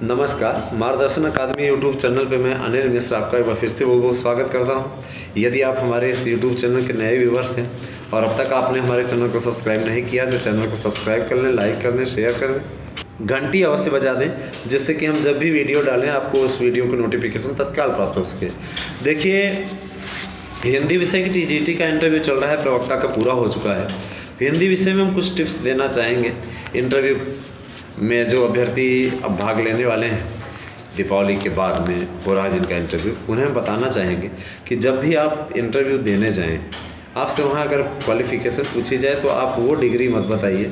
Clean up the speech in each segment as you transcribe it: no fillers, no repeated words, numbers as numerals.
नमस्कार, मार्गदर्शन अकादमी YouTube channel पे मैं अनिल मिश्र आपका एक बार फिर से बहुत बहुत स्वागत करता हूँ। यदि आप हमारे इस यूट्यूब चैनल के नए व्यूवर्स हैं और अब तक आपने हमारे चैनल को सब्सक्राइब नहीं किया तो चैनल को सब्सक्राइब कर लें, लाइक कर दें, शेयर कर दें, घंटी अवश्य बजा दें, जिससे कि हम जब भी वीडियो डालें आपको उस वीडियो की नोटिफिकेशन तत्काल प्राप्त हो सके। देखिए, हिंदी विषय की टीजीटी का इंटरव्यू चल रहा है, प्रवक्ता का पूरा हो चुका है। हिंदी विषय में हम कुछ टिप्स देना चाहेंगे। इंटरव्यू में जो अभ्यर्थी अब भाग लेने वाले हैं, दीपावली के बाद में हो रहा है जिनका इंटरव्यू, उन्हें हम बताना चाहेंगे कि जब भी आप इंटरव्यू देने जाएं, आपसे वहाँ अगर क्वालिफ़िकेशन पूछी जाए तो आप वो डिग्री मत बताइए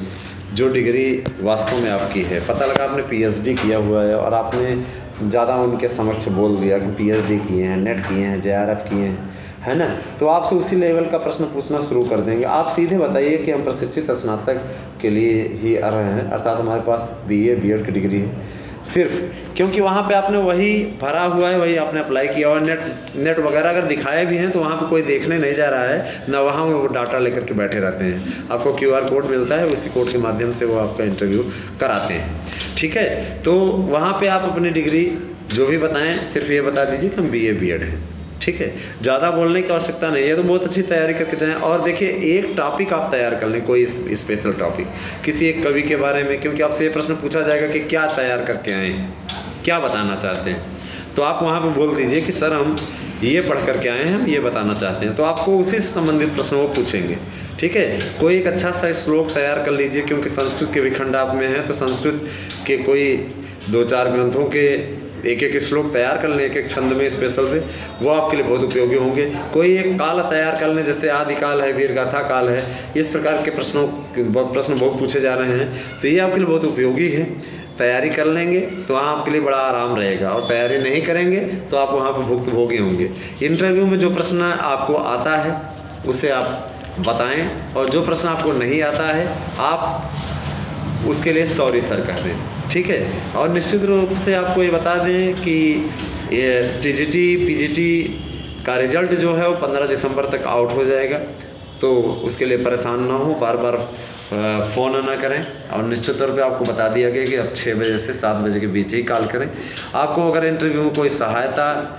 जो डिग्री वास्तव में आपकी है। पता लगा आपने पीएचडी किया हुआ है और आपने ज़्यादा उनके समक्ष बोल दिया कि पीएचडी किए हैं, नेट किए हैं, जेआरएफ किए हैं, है ना, तो आपसे उसी लेवल का प्रश्न पूछना शुरू कर देंगे। आप सीधे बताइए कि हम प्रशिक्षित स्नातक के लिए ही आ रहे हैं, अर्थात हमारे पास बीए बीएड की डिग्री है सिर्फ, क्योंकि वहाँ पे आपने वही भरा हुआ है, वही आपने अप्लाई किया और नेट वगैरह अगर दिखाए भी हैं तो वहाँ पे कोई देखने नहीं जा रहा है ना, वहाँ वो डाटा लेकर के बैठे रहते हैं। आपको क्यूआर कोड मिलता है, उसी कोड के माध्यम से वो आपका इंटरव्यू कराते हैं। ठीक है, तो वहाँ पर आप अपनी डिग्री जो भी बताएँ सिर्फ ये बता दीजिए कि हम बीए बीएड हैं। ठीक है, ज़्यादा बोलने की आवश्यकता नहीं है, तो बहुत अच्छी तैयारी करके जाएं। और देखिए, एक टॉपिक आप तैयार कर लें, कोई स्पेशल टॉपिक किसी एक कवि के बारे में, क्योंकि आपसे ये प्रश्न पूछा जाएगा कि क्या तैयार करके आए हैं, क्या बताना चाहते हैं, तो आप वहाँ पे बोल दीजिए कि सर हम ये पढ़ करके आए हैं, हम ये बताना चाहते हैं, तो आपको उसी से संबंधित प्रश्न वो पूछेंगे। ठीक है, कोई एक अच्छा सा श्लोक तैयार कर लीजिए, क्योंकि संस्कृत के विखंड आप में हैं तो संस्कृत के कोई 2-4 ग्रंथों के एक एक श्लोक तैयार कर लें, एक एक छंद में स्पेशल से, वो आपके लिए बहुत उपयोगी होंगे। कोई एक काल तैयार कर लें, जैसे आदि काल है, वीर गाथा काल है, इस प्रकार के प्रश्न बहुत पूछे जा रहे हैं, तो ये आपके लिए बहुत उपयोगी है। तैयारी कर लेंगे तो वहाँ आपके लिए बड़ा आराम रहेगा, और तैयारी नहीं करेंगे तो आप वहाँ पर भुक्तभोगी होंगे। इंटरव्यू में जो प्रश्न आपको आता है उसे आप बताएँ, और जो प्रश्न आपको नहीं आता है आप उसके लिए सॉरी सर कह दें। ठीक है, और निश्चित रूप से आपको ये बता दें कि ये टीजीटी पीजीटी का रिजल्ट जो है वो 15 दिसंबर तक आउट हो जाएगा, तो उसके लिए परेशान ना हो, बार बार फ़ोन ना करें। और निश्चित तौर पे आपको बता दिया गया कि अब 6 बजे से 7 बजे के बीच ही कॉल करें। आपको अगर इंटरव्यू में कोई सहायता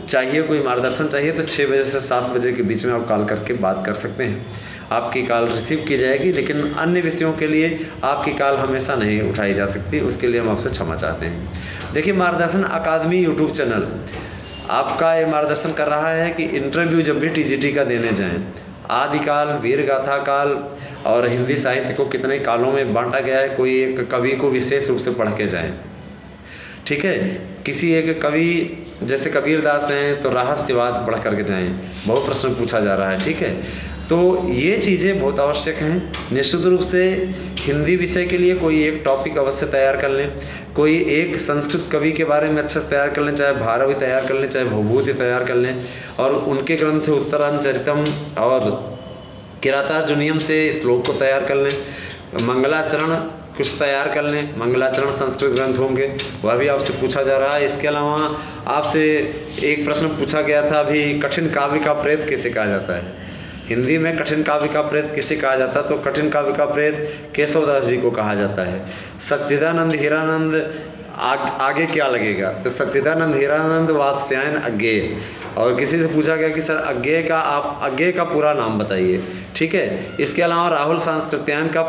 चाहिए, कोई मार्गदर्शन चाहिए, तो 6 बजे से 7 बजे के बीच में आप कॉल करके बात कर सकते हैं। आपकी कॉल रिसीव की जाएगी, लेकिन अन्य विषयों के लिए आपकी कॉल हमेशा नहीं उठाई जा सकती, उसके लिए हम आपसे क्षमा चाहते हैं। देखिए, मार्गदर्शन अकादमी यूट्यूब चैनल आपका ये मार्गदर्शन कर रहा है कि इंटरव्यू जब भी टीजीटी का देने जाएं, आदिकाल, वीर गाथा काल और हिंदी साहित्य को कितने कालों में बांटा गया है, कोई एक कवि को विशेष रूप से पढ़ के जाएं। ठीक है, किसी एक कवि जैसे कबीरदास हैं तो रहस्यवाद पढ़ करके जाएं, बहुत प्रश्न पूछा जा रहा है। ठीक है, तो ये चीज़ें बहुत आवश्यक हैं। निश्चित रूप से हिंदी विषय के लिए कोई एक टॉपिक अवश्य तैयार कर लें, कोई एक संस्कृत कवि के बारे में अच्छे से तैयार कर लें, चाहे भारवी तैयार कर लें, चाहे भवभूति तैयार कर लें, और उनके ग्रंथ उत्तरांचरितम और किरातार्जुनीयम से श्लोक को तैयार कर लें। मंगलाचरण कुछ तैयार कर लें, मंगलाचरण संस्कृत ग्रंथ होंगे, वह भी आपसे पूछा जा रहा है। इसके अलावा आपसे एक प्रश्न पूछा गया था अभी, कठिन काव्य का प्रेत किसे कहा जाता है। हिंदी में कठिन काव्य का प्रेत किसे कहा जाता है, तो कठिन काव्य का प्रेत केशवदास जी को कहा जाता है। सच्चिदानंद हीरानंद आगे क्या लगेगा, तो सच्चिदानंद हीरानंद वात्स्यायन अज्ञेय। और किसी से पूछा गया कि सर अज्ञेय का आप अज्ञेय का पूरा नाम बताइए। ठीक है, इसके अलावा राहुल सांस्कृत्यायन का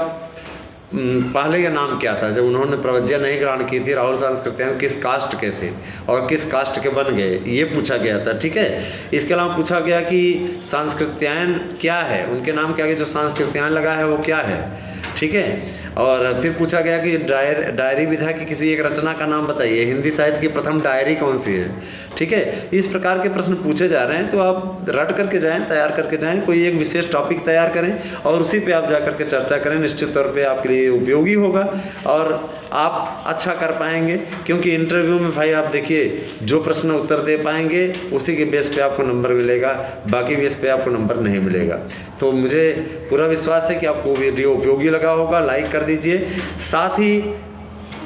पहले का नाम क्या था, जब उन्होंने प्रवज्ञा नहीं ग्रहण की थी, राहुल सांस्कृत्यायन किस कास्ट के थे और किस कास्ट के बन गए, ये पूछा गया था। ठीक है, इसके अलावा पूछा गया कि सांस्कृत्यायन क्या है, उनके नाम क्या है, जो सांस्कृत्यायन लगा है वो क्या है। ठीक है, और फिर पूछा गया कि डायरी विधा की किसी एक रचना का नाम बताइए, हिंदी साहित्य की प्रथम डायरी कौन सी है। ठीक है, इस प्रकार के प्रश्न पूछे जा रहे हैं, तो आप रट करके जाएं, तैयार करके जाएं, कोई एक विशेष टॉपिक तैयार करें और उसी पे आप जा करके चर्चा करें। निश्चित तौर पे आपके लिए उपयोगी होगा और आप अच्छा कर पाएंगे, क्योंकि इंटरव्यू में भाई आप देखिए, जो प्रश्न उत्तर दे पाएंगे उसी के बेस पे आपको नंबर मिलेगा, बाकी बेस पे आपको नंबर नहीं मिलेगा। तो मुझे पूरा विश्वास है कि आपको वीडियो उपयोगी लगा होगा। लाइक कर दीजिए, साथ ही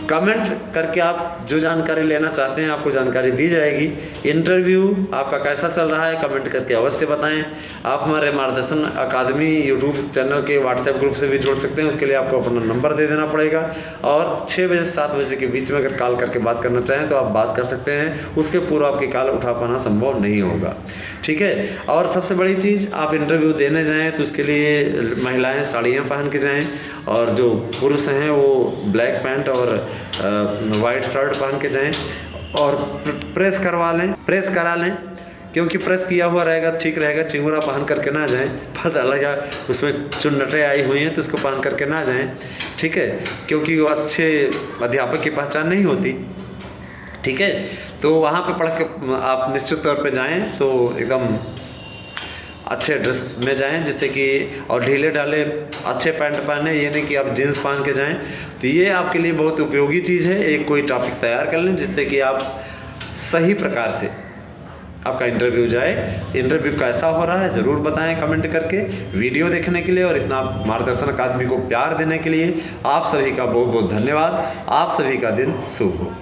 कमेंट करके आप जो जानकारी लेना चाहते हैं आपको जानकारी दी जाएगी। इंटरव्यू आपका कैसा चल रहा है कमेंट करके अवश्य बताएं। आप हमारे मार्गदर्शन अकादमी यूट्यूब चैनल के व्हाट्सएप ग्रुप से भी जुड़ सकते हैं। उसके लिए आपको अपना नंबर दे देना पड़ेगा और 6 बजे से 7 बजे के बीच में अगर कॉल करके बात करना चाहें तो आप बात कर सकते हैं। उसके पूर्व आपकी कॉल उठा पाना संभव नहीं होगा, ठीक है। और सबसे बड़ी चीज़, आप इंटरव्यू देने जाएँ तो उसके लिए महिलाएँ साड़ियाँ पहन के जाएँ और जो पुरुष हैं वो ब्लैक पैंट और वाइट शर्ट पहन के जाएं और प्रेस करा लें क्योंकि प्रेस किया हुआ रहेगा ठीक रहेगा। चिंगुरा पहन करके ना जाएं, पता लगा उसमें चुन्नटें आई हुई हैं तो उसको पहन करके ना जाएं, ठीक है, क्योंकि वो अच्छे अध्यापक की पहचान नहीं होती, ठीक है। तो वहाँ पे पढ़ के आप निश्चित तौर पे जाएं तो एकदम अच्छे ड्रेस में जाएं, जिससे कि और ढीले ढाले अच्छे पैंट पहने, ये नहीं कि आप जीन्स पहन के जाएं। तो ये आपके लिए बहुत उपयोगी चीज़ है। एक कोई टॉपिक तैयार कर लें जिससे कि आप सही प्रकार से आपका इंटरव्यू जाए। इंटरव्यू कैसा हो रहा है ज़रूर बताएं कमेंट करके। वीडियो देखने के लिए और इतना मार्गदर्शन अकादमी को प्यार देने के लिए आप सभी का बहुत बहुत धन्यवाद। आप सभी का दिन शुभ हो।